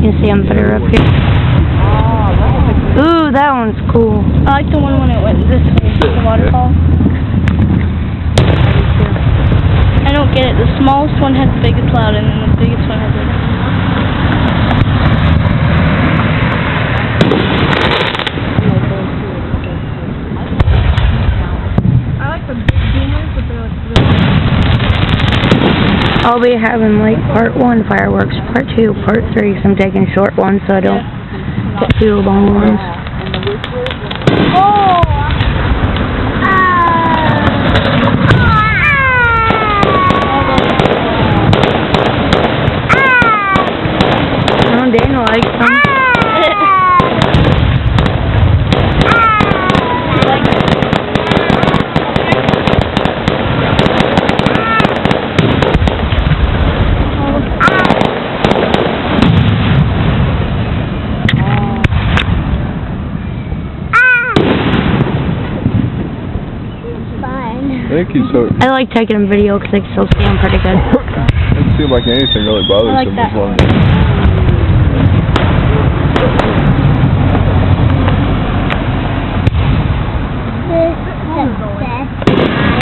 can see them better up here. Ooh, that one's cool. I like the one when it went this way, the waterfall. I don't get it. The smallest one has the biggest cloud, and then the biggest one has the... I like the big boomers, but they're like really... I'll be having like part 1 fireworks, part 2, part 3, because I'm taking short ones so I don't get too long ones. Oh! Daniel likes them. I think he's so... I like taking video because I can still see them pretty good. Doesn't seem like anything really bothers him as long as...